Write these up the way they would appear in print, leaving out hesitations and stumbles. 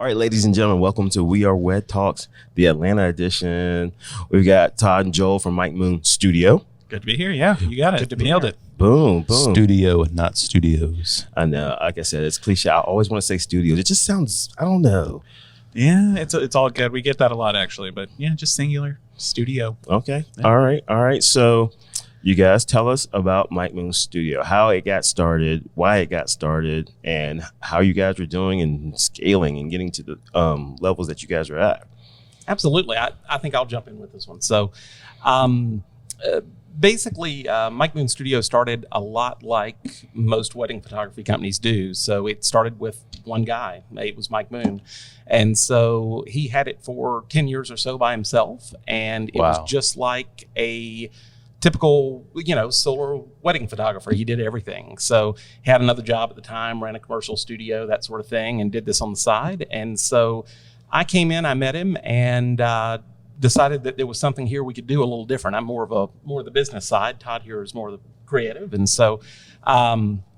All right, ladies and gentlemen, welcome to We Are WED Talks, the Atlanta edition. We've got Todd and Joel from Ambient+Studio. Good to be here. Yeah, you got it. Good to be Nailed here. it. Boom, boom. Studio, not studios. I know. Like I said, it's cliche. I always want to say studios. It just sounds, I don't know. Yeah, it's all good. We get that a lot, actually. But yeah, just singular. Studio. Okay. Yeah. All right. So you guys tell us about Ambient+Studio, how it got started, why it got started, and how you guys were doing and scaling and getting to the levels that you guys are at. Absolutely. I think I'll jump in with this one. So basically, Ambient+Studio started a lot like most wedding photography companies do. So it started with one guy. It was Mike Moon. And so he had it for 10 years or so by himself. And it was just like a typical, solar wedding photographer. He did everything. So he had another job at the time, ran a commercial studio, that sort of thing, and did this on the side. And so I came in, I met him, and decided that there was something here we could do a little different. I'm more of the business side. Todd here is more of the creative. And so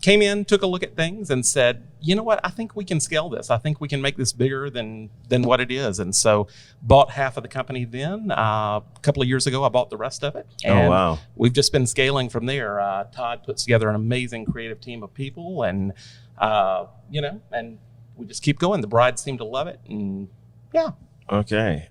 came in, took a look at things and said, you know what, I think we can scale this. I think we can make this bigger than what it is. And so bought half of the company then. A couple of years ago, I bought the rest of it. And we've just been scaling from there. Todd puts together an amazing creative team of people and, and we just keep going. The brides seem to love it. And yeah. Okay.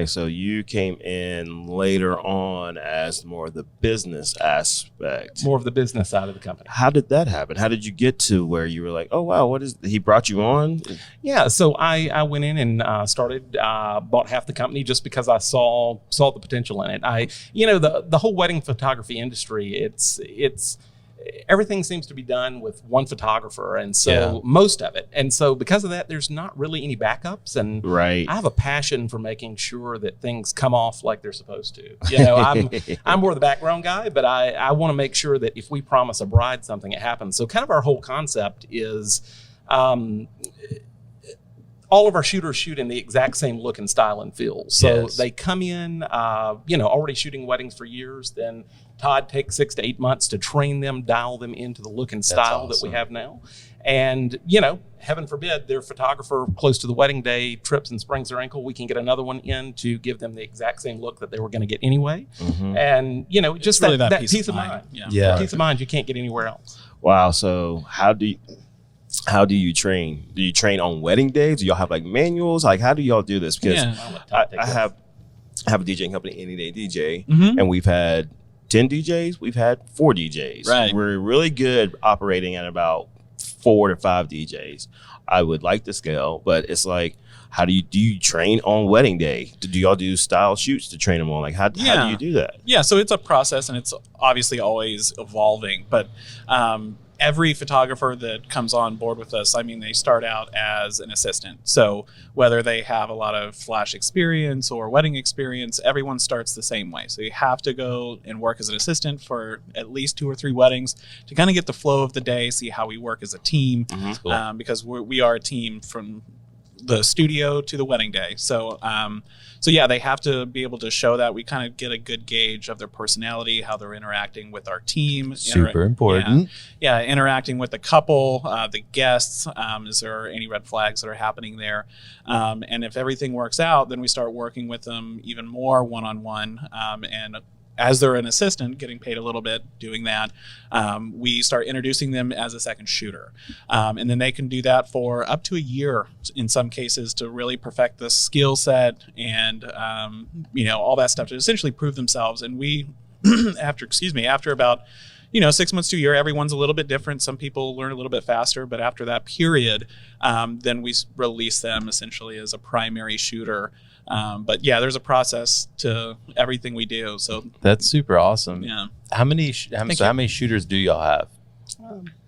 So you came in later on as more of the business aspect. More of the business side of the company. How did that happen? How did you get to where you were like, oh, wow, he brought you on? Yeah. So I went in and started, bought half the company just because I saw the potential in it. The whole wedding photography industry, it's everything seems to be done with one photographer, and so most of it. And so because of that, there's not really any backups. And I have a passion for making sure that things come off like they're supposed to. I'm more the background guy, but I want to make sure that if we promise a bride something, it happens. So kind of our whole concept is all of our shooters shoot in the exact same look and style and feel. So they come in, already shooting weddings for years. Then Todd takes 6 to 8 months to train them, dial them into the look and style that we have now. And, heaven forbid, their photographer close to the wedding day trips and sprains their ankle. We can get another one in to give them the exact same look that they were going to get anyway. Mm-hmm. And, just really that peace of mind. Yeah. Peace of mind you can't get anywhere else. Wow. So how do you train? Do you train on wedding days? Do y'all have like manuals? Like, how do y'all do this? Because I have a DJing company, Any Day DJ, and we've had 10 DJs. We've had 4 DJs. Right. We're really good operating at about 4 to 5 DJs. I would like to scale, but it's like, how do you train on wedding day? Do y'all do style shoots to train them on? Like, how do you do that? Yeah, so it's a process and it's obviously always evolving, but every photographer that comes on board with us, they start out as an assistant. So whether they have a lot of flash experience or wedding experience, everyone starts the same way. So you have to go and work as an assistant for at least 2 or 3 weddings to kind of get the flow of the day, see how we work as a team, because we are a team from the studio to the wedding day. So they have to be able to show that. We kind of get a good gauge of their personality, how they're interacting with our team. Super important. Yeah, interacting with the couple, the guests. Is there any red flags that are happening there? And if everything works out, then we start working with them even more one-on-one. And as they're an assistant, getting paid a little bit doing that, we start introducing them as a second shooter. And then they can do that for up to a year in some cases to really perfect the skill set and, all that stuff to essentially prove themselves. And we, after about 6 months to a year, everyone's a little bit different. Some people learn a little bit faster, but after that period, then we release them essentially as a primary shooter. But there's a process to everything we do. So that's super awesome. Yeah. How many shooters do y'all have?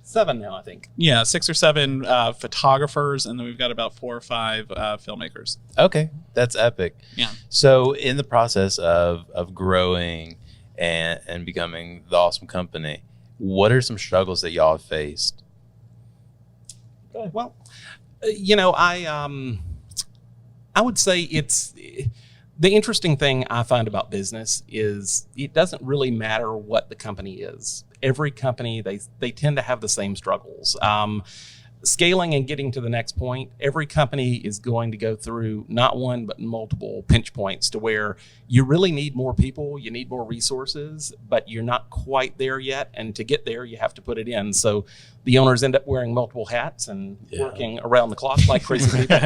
7 now, I think. Yeah, 6 or 7 photographers, and then we've got about 4 or 5 filmmakers. Okay, that's epic. Yeah. So in the process of growing and becoming the awesome company, what are some struggles that y'all have faced? Well, I would say it's the interesting thing I find about business is it doesn't really matter what the company is. Every company, they tend to have the same struggles. scaling and getting to the next point, every company is going to go through not one, but multiple pinch points to where you really need more people, you need more resources, but you're not quite there yet. And to get there, you have to put it in. So the owners end up wearing multiple hats and working around the clock like crazy people.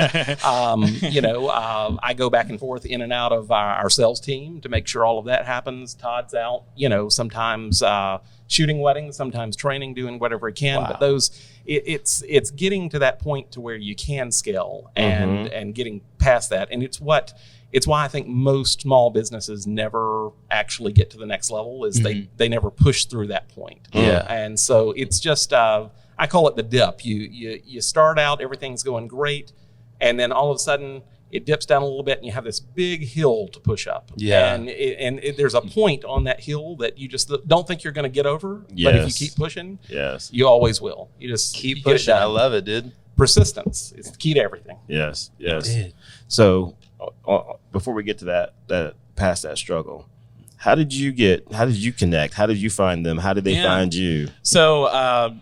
I go back and forth in and out of our sales team to make sure all of that happens. Todd's out, sometimes shooting weddings, sometimes training, doing whatever he can. Wow. But it's getting to that point to where you can scale and getting past that. And it's why I think most small businesses never actually get to the next level is they never push through that point. Yeah. And so it's just, I call it the dip. You start out, everything's going great. And then all of a sudden it dips down a little bit and you have this big hill to push up. Yeah. And there's a point on that hill that you just don't think you're going to get over. Yes. But if you keep pushing, you always will. You just keep pushing. I love it, dude. Persistence is the key to everything. Yes. So before we get to that past that struggle, how did you connect? How did you find them? How did they find you? So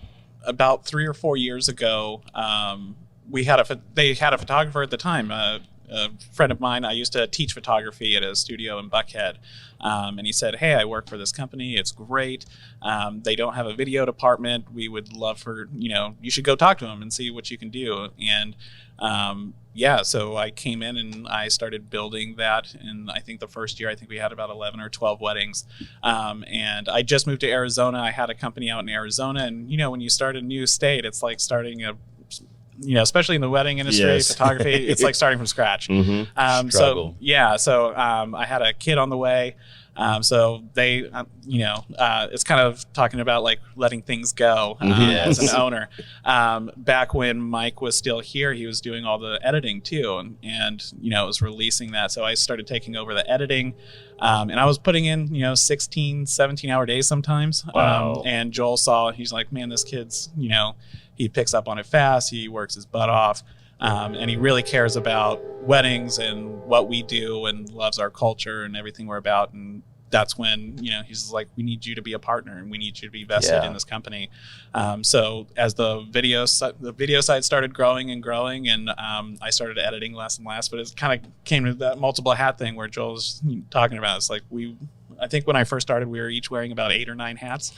about 3 or 4 years ago, they had a photographer at the time. A friend of mine, I used to teach photography at a studio in Buckhead. And he said, hey, I work for this company. It's great. They don't have a video department. We would love for, you should go talk to them and see what you can do. And so I came in and I started building that. And I think the first year, we had about 11 or 12 weddings. And I just moved to Arizona. I had a company out in Arizona. And, when you start a new state, it's like starting especially in the wedding industry, photography, it's like starting from scratch. Struggle. I had a kid on the way. So they, it's kind of talking about like letting things go as an owner. Back when Mike was still here, he was doing all the editing too, and was releasing that. So I started taking over the editing, and I was putting in 16, 17-hour days sometimes. Wow. And Joel saw, he's like, man, this kid's he picks up on it fast. He works his butt off. And he really cares about weddings and what we do and loves our culture and everything we're about. And that's when, he's like, we need you to be a partner and we need you to be vested in this company. So as the video side started growing and growing, and I started editing less and less, but it kind of came to that multiple hat thing where Joel's talking about. It's like I think when I first started, we were each wearing about 8 or 9 hats.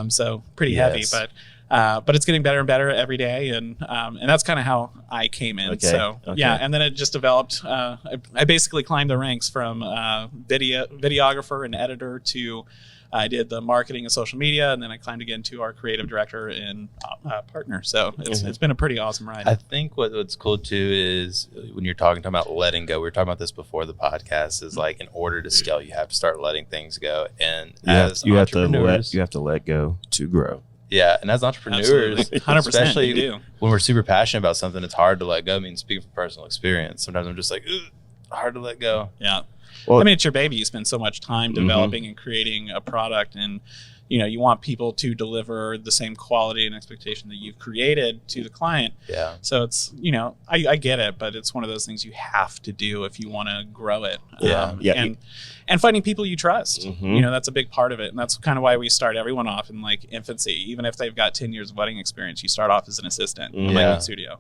So pretty heavy, but it's getting better and better every day, and that's kind of how I came in. And then it just developed. I basically climbed the ranks from videographer and editor to I did the marketing and social media, and then I climbed again to our creative director and partner. So it's been a pretty awesome ride. I think what's cool too is when you're talking about letting go. We were talking about this before the podcast. Is like in order to scale, you have to start letting things go, and you have to let go to grow. Yeah, and as entrepreneurs, 100%, especially when we're super passionate about something, it's hard to let go. I mean, speaking from personal experience, sometimes I'm just like, hard to let go. Yeah. Well, it's your baby. You spend so much time developing and creating a product, and you want people to deliver the same quality and expectation that you've created to the client. Yeah. So it's I get it, but it's one of those things you have to do if you want to grow it. And finding people you trust. That's a big part of it, and that's kind of why we start everyone off in like infancy. Even if they've got 10 years of wedding experience, you start off as an assistant in a studio,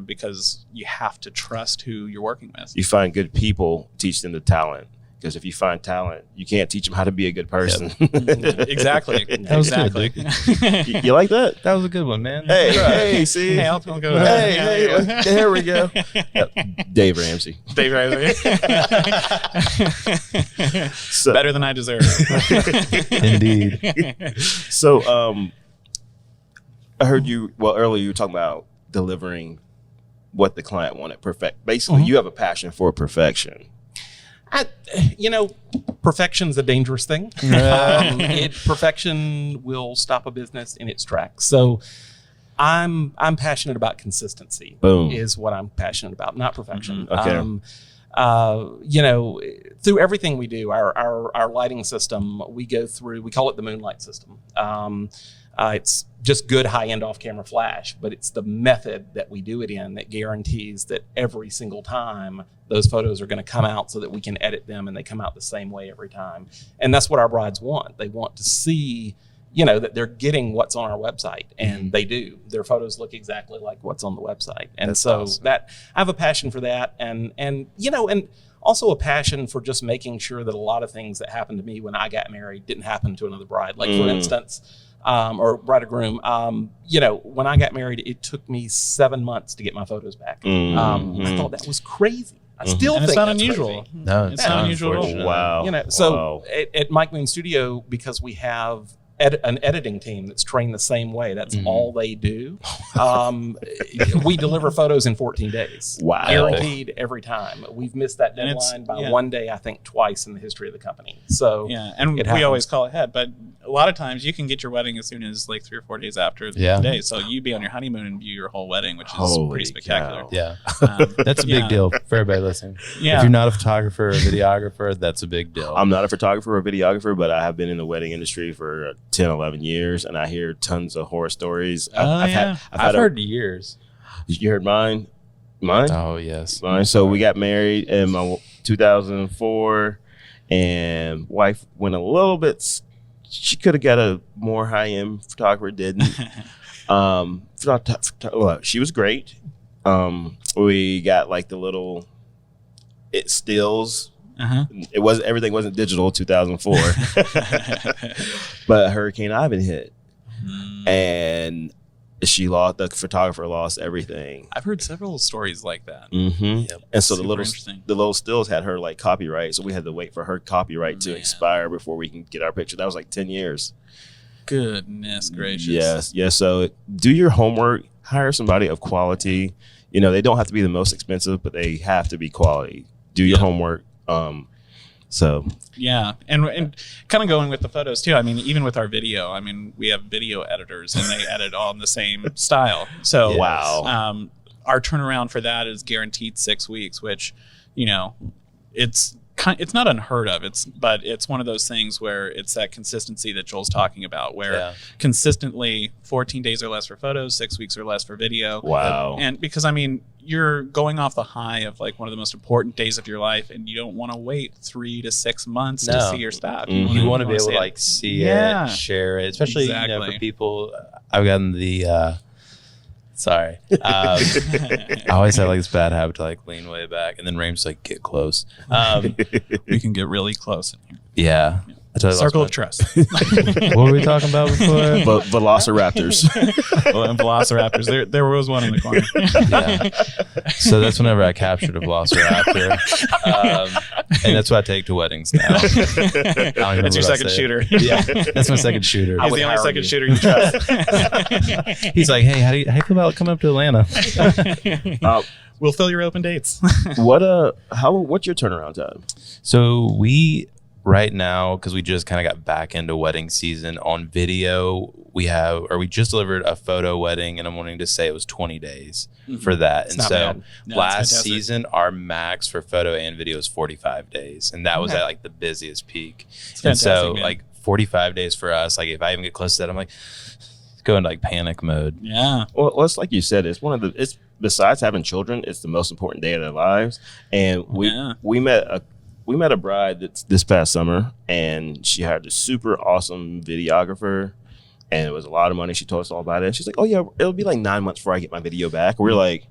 because you have to trust who you're working with. You find good people, teach them the talent. Because if you find talent, you can't teach them how to be a good person. Exactly. That was good. You like that? That was a good one, man. Hey, see? Hey, I'll go. Hey, there we go. Dave Ramsey. So, better than I deserve. Indeed. So, I heard earlier you were talking about delivering what the client wanted. Basically, you have a passion for perfection. Perfection's a dangerous thing. Perfection will stop a business in its tracks. So I'm passionate about consistency. Boom. Is what I'm passionate about, not perfection. Okay. Through everything we do, our lighting system, we call it the Moonlight system. It's just good high-end off-camera flash, but it's the method that we do it in that guarantees that every single time those photos are going to come out so that we can edit them and they come out the same way every time. And that's what our brides want. They want to see, that they're getting what's on our website, and they do. Their photos look exactly like what's on the website. And that's so awesome. That I have a passion for that, and also a passion for just making sure that a lot of things that happened to me when I got married didn't happen to another bride. Like for instance, or bride or groom, when I got married, it took me 7 months to get my photos back. I thought that was crazy. I still think it's not that's unusual. Crazy. No, it's not unusual at all. Wow. So at WED because we have an editing team that's trained the same way. That's all they do. We deliver photos in 14 days. Wow. Guaranteed every time. We've missed that deadline by 1 day, I think twice in the history of the company. So and we always call ahead, but a lot of times you can get your wedding as soon as like 3 or 4 days after the day. So you'd be on your honeymoon and view your whole wedding, which is pretty spectacular. Cow. Yeah. That's a big deal for everybody listening. Yeah. If you're not a photographer or a videographer, that's a big deal. I'm not a photographer or videographer, but I have been in the wedding industry for 10, 11 years, and I hear tons of horror stories. I've heard years. You heard mine? Mine? Oh, yes. Mine. So we got married in 2004, and wife went a little bit. She could have got a more high-end photographer, didn't. She was great. We got like the little stills. Everything wasn't digital 2004. But Hurricane Ivan hit, and the photographer lost everything. I've heard several stories like that. And so the little stills had her like copyright, so we had to wait for her copyright to expire before we can get our picture. That was like 10 years. Goodness gracious. Yes. So do your homework, hire somebody of quality. They don't have to be the most expensive, but they have to be quality. Do your homework. And kind of going with the photos too. I mean, even with our video, I mean, we have video editors and they edit all in the same style. So wow. Our turnaround for that is guaranteed 6 weeks, which it's not unheard of. But it's one of those things where it's that consistency that Joel's talking about, where consistently 14 days or less for photos, 6 weeks or less for video. Wow. And because I mean, you're going off the high of like one of the most important days of your life, and you don't want to wait 3 to 6 months to see your stuff. You want to be able to like see it, share it, especially for people. I've gotten the sorry. I always have like this bad habit to like lean way back, and then Rame's like, get close. We can get really close in here. Yeah. Circle of trust. What were we talking about before? Velociraptors. And velociraptors. There was one in the corner. So that's whenever I captured a velociraptor. And that's what I take to weddings now. That's your second shooter. Yeah, that's my second shooter. He's the only second shooter you trust. He's like, hey, how do you feel about coming up to Atlanta? We'll fill your open dates. What's your turnaround time? So right now, because we just kind of got back into wedding season on video, we just delivered a photo wedding, and I'm wanting to say it was 20 days for that. It's and so last season, our max for photo and video was 45 days. And that was at like the busiest peak. And so like 45 days for us, like if I even get close to that, I'm like, go into like panic mode. Yeah. Well, it's like you said, it's besides having children, it's the most important day of their lives. And we met a bride this past summer, and she hired a super awesome videographer, and it was a lot of money. She told us all about it. And she's like, oh yeah, it'll be like 9 months before I get my video back. We're like,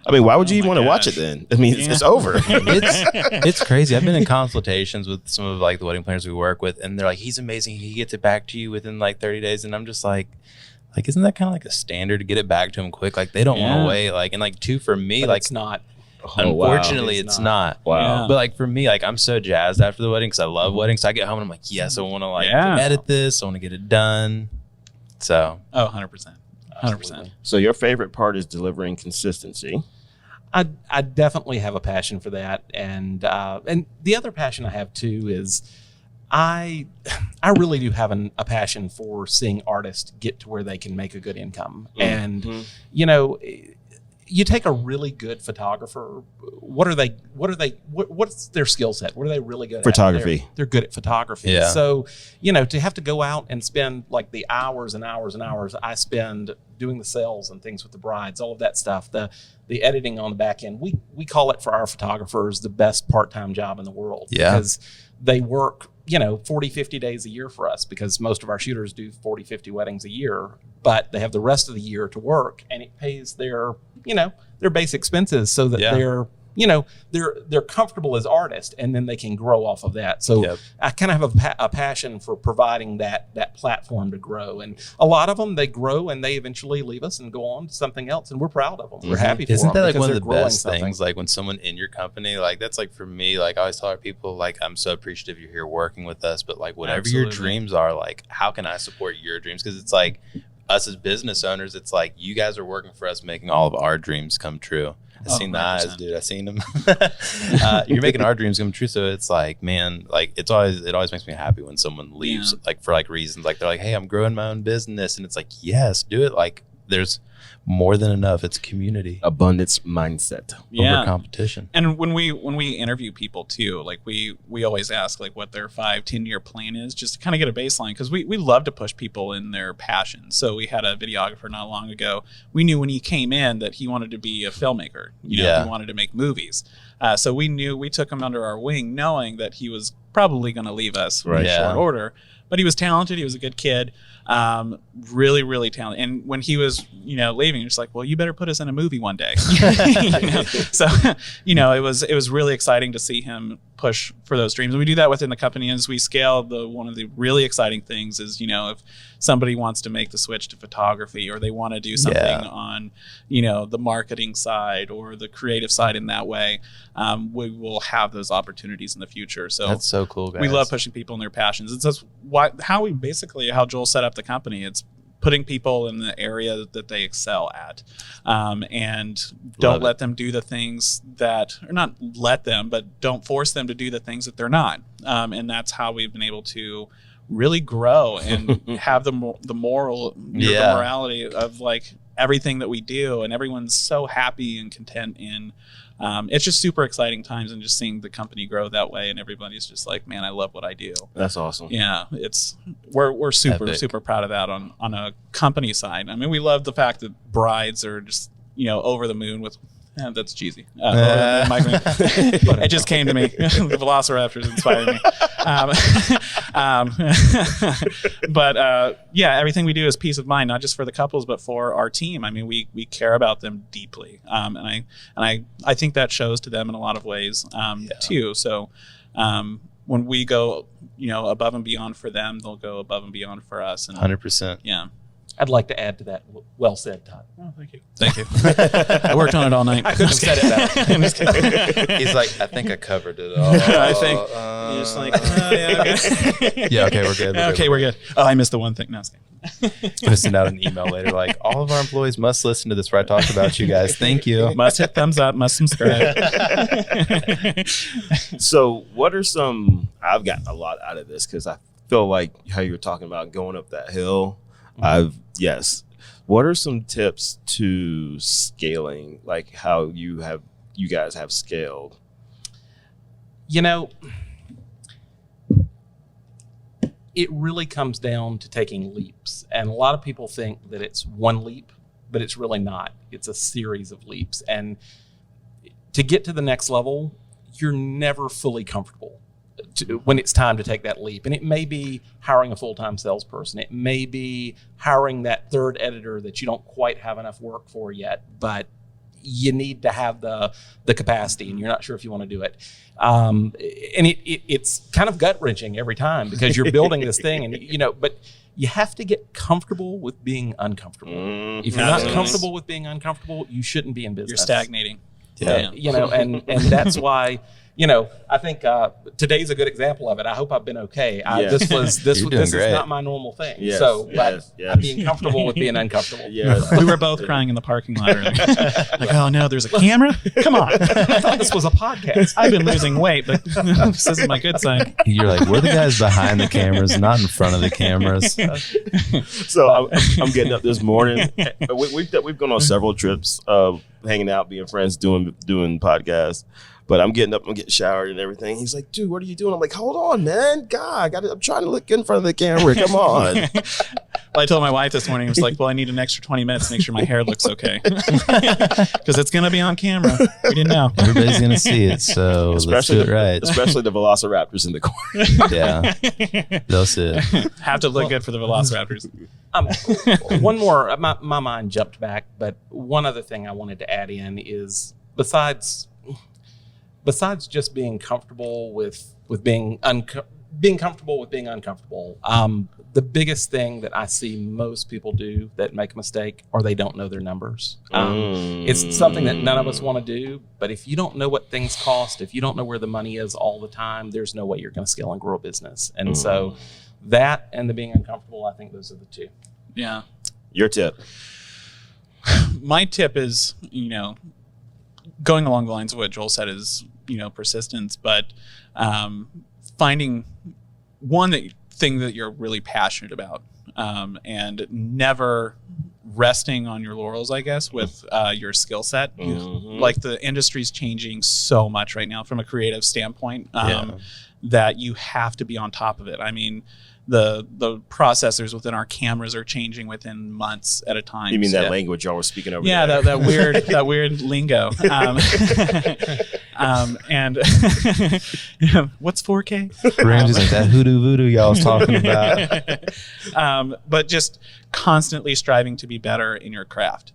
I mean, why would you even want to watch it then? I mean, it's over. It's crazy. I've been in consultations with some of like the wedding planners we work with, and they're like, he's amazing. He gets it back to you within like 30 days. And I'm just like, isn't that kind of like a standard to get it back to them quick? Like they don't want to wait. Like, and like two for me, but like it's not. Unfortunately, it's not. Wow. But like for me, like I'm so jazzed after the wedding because I love weddings. So I get home and I'm like, yes, I want to like edit this. I want to get it done. So 100%. 100%. So your favorite part is delivering consistency. I definitely have a passion for that, and the other passion I have too is I really do have a passion for seeing artists get to where they can make a good income. And you take a really good photographer. What's their skill set? What are they really good at? Photography. They're good at photography. Yeah. So, to have to go out and spend like the hours and hours and hours I spend doing the sales and things with the brides, all of that stuff, the editing on the back end, we call it for our photographers the best part-time job in the world. Yeah. Because they work 40, 50 days a year for us, because most of our shooters do 40, 50 weddings a year, but they have the rest of the year to work, and it pays their base expenses so that they're comfortable as artists, and then they can grow off of that. So I kind of have a passion for providing that platform to grow. And a lot of them, they grow and they eventually leave us and go on to something else. And we're proud of them. We're happy for them. Isn't that like one of the best things? Like when someone in your company, like that's like for me, like I always tell our people, like I'm so appreciative you're here working with us, but like whatever your dreams are, like how can I support your dreams? Because it's like us as business owners, it's like you guys are working for us, making all of our dreams come true. I've seen the eyes, dude. I've seen them. You're making our dreams come true. So it's like, man, like it always makes me happy when someone leaves, like for like reasons, like they're like, hey, I'm growing my own business, and it's like, yes, do it. Like there's more than enough. It's community, abundance mindset over competition. And when we interview people too, like we always ask like what their 5-10 year plan is, just to kind of get a baseline, because we love to push people in their passion. So we had a videographer not long ago. We knew when he came in that he wanted to be a filmmaker. He wanted to make movies. So we took him under our wing, knowing that he was probably going to leave us in short order. But he was talented. He was a good kid. Really, really talented. And when he was, leaving, you're just like, well, you better put us in a movie one day. So, it was really exciting to see him push for those dreams. And we do that within the company as we scale. One of the really exciting things is, if somebody wants to make the switch to photography, or they want to do something on, the marketing side or the creative side in that way, we will have those opportunities in the future. So that's so cool, guys. We love pushing people in their passions. It's just how Joel set up the company. It's putting people in the area that they excel at, and don't let them do the things that, or not let them, but don't force them to do the things that they're not. And that's how we've been able to really grow and have the morality of like everything that we do, and everyone's so happy and content in. It's just super exciting times, and just seeing the company grow that way, and everybody's just like, man, I love what I do. That's awesome. Yeah, we're super proud of that on a company side. I mean, we love the fact that brides are just over the moon with. That's cheesy. It just came to me. The Velociraptors inspired me. But everything we do is peace of mind, not just for the couples, but for our team. I mean, we care about them deeply, and I think that shows to them in a lot of ways too. So when we go, above and beyond for them, they'll go above and beyond for us. And 100%. Yeah. I'd like to add to that. Well said, Todd. Oh, thank you. Thank you. I worked on it all night. I could have said it better. He's like, I think I covered it all. I think. You're just like, okay. Yeah, okay, we're good. We're good. Oh, I missed the one thing. No, I'm going to send out an email later like, all of our employees must listen to this where I talked about you guys. Thank you. Must hit thumbs up. Must subscribe. So what are I've gotten a lot out of this, because I feel like how you were talking about going up that hill. What are some tips to scaling, like how you guys have scaled? It really comes down to taking leaps. And a lot of people think that it's one leap, but it's really not. It's a series of leaps. And to get to the next level, you're never fully comfortable when it's time to take that leap. And it may be hiring a full-time salesperson. It may be hiring that third editor that you don't quite have enough work for yet, but you need to have the capacity, and you're not sure if you want to do it. And it's kind of gut-wrenching every time, because you're building this thing, and but you have to get comfortable with being uncomfortable. If you're not comfortable with being uncomfortable, you shouldn't be in business. You're stagnating. Yeah. And that's why I think today's a good example of it. I hope I've been okay. This is not my normal thing. Yes, so I'm being comfortable with being uncomfortable. Yes. We were both crying in the parking lot earlier. Like, oh no, there's a camera? Come on. I thought this was a podcast. I've been losing weight, but this isn't my good side. You're like, we're the guys behind the cameras, not in front of the cameras. So I'm getting up this morning. We've gone on several trips, hanging out, being friends, doing podcasts. But I'm getting up, I'm getting showered and everything. He's like, dude, what are you doing? I'm like, hold on, man. God, I'm trying to look good in front of the camera. Come on. Well, I told my wife this morning, I was like, well, I need an extra 20 minutes to make sure my hair looks okay. Because it's going to be on camera. We didn't know. Everybody's going to see it, so let's do it right. Especially the Velociraptors in the corner. Yeah. They'll see it. Have to look good for the Velociraptors. One more, my mind jumped back, but one other thing I wanted to add in is besides just being comfortable with being comfortable with being uncomfortable, the biggest thing that I see most people do that make a mistake are they don't know their numbers. It's something that none of us want to do, but if you don't know what things cost, if you don't know where the money is all the time, there's no way you're going to scale and grow a business. And so that and the being uncomfortable, I think those are the two. Yeah. Your tip? My tip is, going along the lines of what Joel said is, persistence, but finding one thing that you're really passionate about, and never resting on your laurels, I guess, with your skill set. Like the industry's changing so much right now from a creative standpoint, that you have to be on top of it. I mean, the processors within our cameras are changing within months at a time. You mean that language y'all were speaking over? Yeah, there? that weird lingo. And what's 4K? Ramsey's like that hoodoo voodoo y'all was talking about. But just constantly striving to be better in your craft.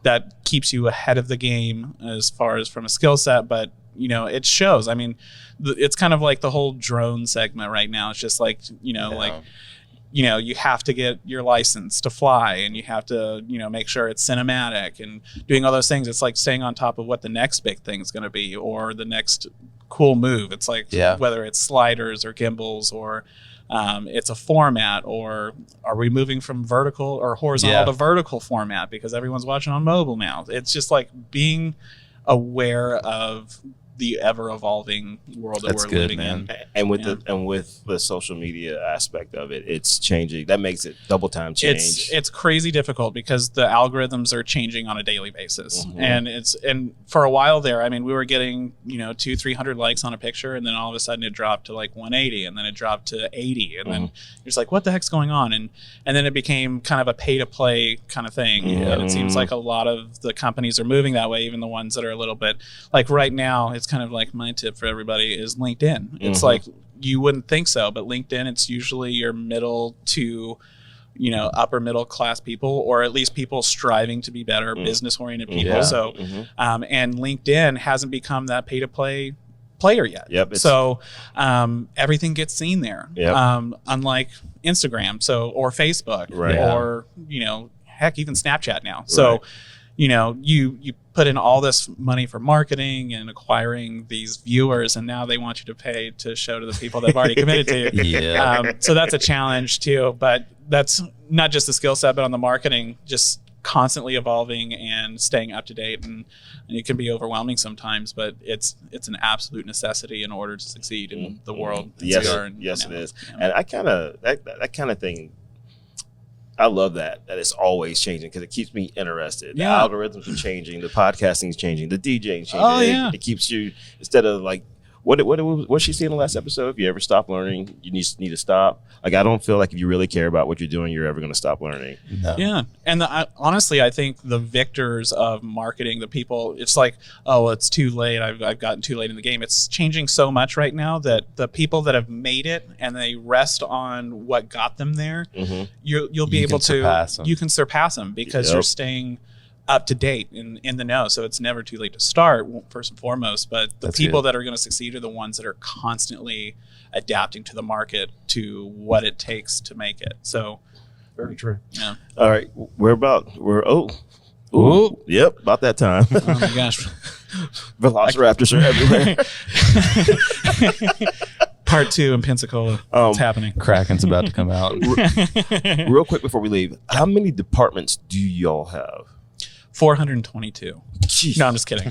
That keeps you ahead of the game as far as from a skill set, but it shows. I mean, it's kind of like the whole drone segment right now. It's just like, you have to get your license to fly, and you have to, make sure it's cinematic and doing all those things. It's like staying on top of what the next big thing is going to be, or the next cool move. It's like whether it's sliders or gimbals, or it's a format, or are we moving from vertical or horizontal to vertical format because everyone's watching on mobile now. It's just like being aware of the ever evolving world that we're living in. And with the social media aspect of it, it's changing. That makes it double time change. It's crazy difficult because the algorithms are changing on a daily basis. And for a while there, I mean, we were getting 200-300 likes on a picture, and then all of a sudden it dropped to like 180, and then it dropped to 80, and then you're just like, what the heck's going on? And then it became kind of a pay to play kind of thing. And it seems like a lot of the companies are moving that way, even the ones that are a little bit like right now. It's kind of like my tip for everybody is LinkedIn. It's like, you wouldn't think so, but LinkedIn, it's usually your middle to upper middle class people, or at least people striving to be better, business oriented people. And LinkedIn hasn't become that pay to play player yet. So everything gets seen there, unlike Instagram, or Facebook, or heck, even Snapchat now. So you put in all this money for marketing and acquiring these viewers, and now they want you to pay to show to the people that have already committed to you. So that's a challenge too, but that's not just the skill set, but on the marketing, just constantly evolving and staying up to date. And it can be overwhelming sometimes, but it's an absolute necessity in order to succeed in the world. Yes, it is. And I kind of, that kind of thing, I love that it's always changing, because it keeps me interested. The algorithms are changing, the podcasting is changing, the DJing is changing. It keeps you, instead of like, what she said in the last episode, if you ever stop learning, you need to stop. Like, I don't feel like if you really care about what you're doing, you're ever going to stop learning. No. Yeah. And honestly, I think the victors of marketing, the people, it's like, oh, it's too late. I've gotten too late in the game. It's changing so much right now that the people that have made it and they rest on what got them there, you'll be able to, you can surpass them because you're staying up to date in the know. So it's never too late to start, first and foremost, but the people that are going to succeed are the ones that are constantly adapting to the market, to what it takes to make it. So very true. Yeah. All right. About that time. Oh my gosh. Velociraptors are everywhere. Part 2 in Pensacola. It's happening. Kraken's about to come out. Real quick before we leave, how many departments do y'all have? 422. Jeez. No, I'm just kidding.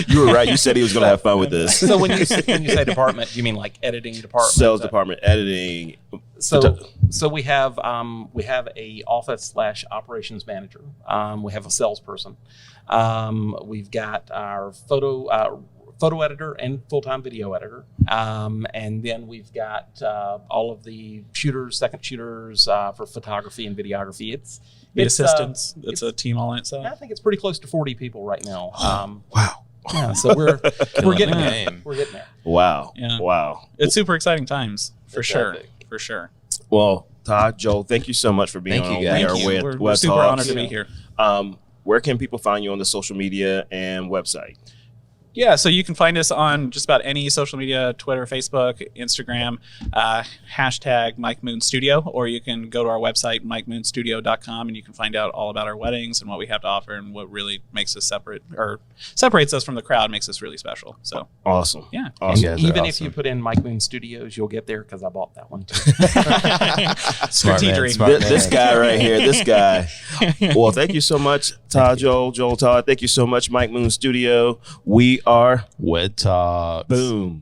You were right. You said he was going to have fun with this. So when you say department, you mean like editing department? Sales department, editing, So we have a office/operations manager. We have a salesperson. We've got our photo editor and full-time video editor. And then we've got all of the shooters, second shooters for photography and videography. It's assistants. It's a team all in itself. I think it's pretty close to 40 people right now. Wow. Yeah, so we're getting there. We're getting there. Wow. Yeah. Wow. It's super exciting times for sure. epic. For sure. Well, Todd, Joel, thank you so much for being Thank on you, guys. We Are Thank you. With We're super Talks. honored to be here. Where can people find you on the social media and website? Yeah, so you can find us on just about any social media, Twitter, Facebook, Instagram, hashtag Mike Moon Studio, or you can go to our website, MikeMoonStudio.com, and you can find out all about our weddings and what we have to offer and what really makes us separate or separates us from the crowd, makes us really special. So awesome. Yeah. Awesome. And even if you put in Mike Moon Studios, you'll get there because I bought that one too. Strategic. This guy right here, this guy. Well, thank you so much, Todd, Joel, Todd. Thank you so much, Mike Moon Studio. We are WED Talks. Boom.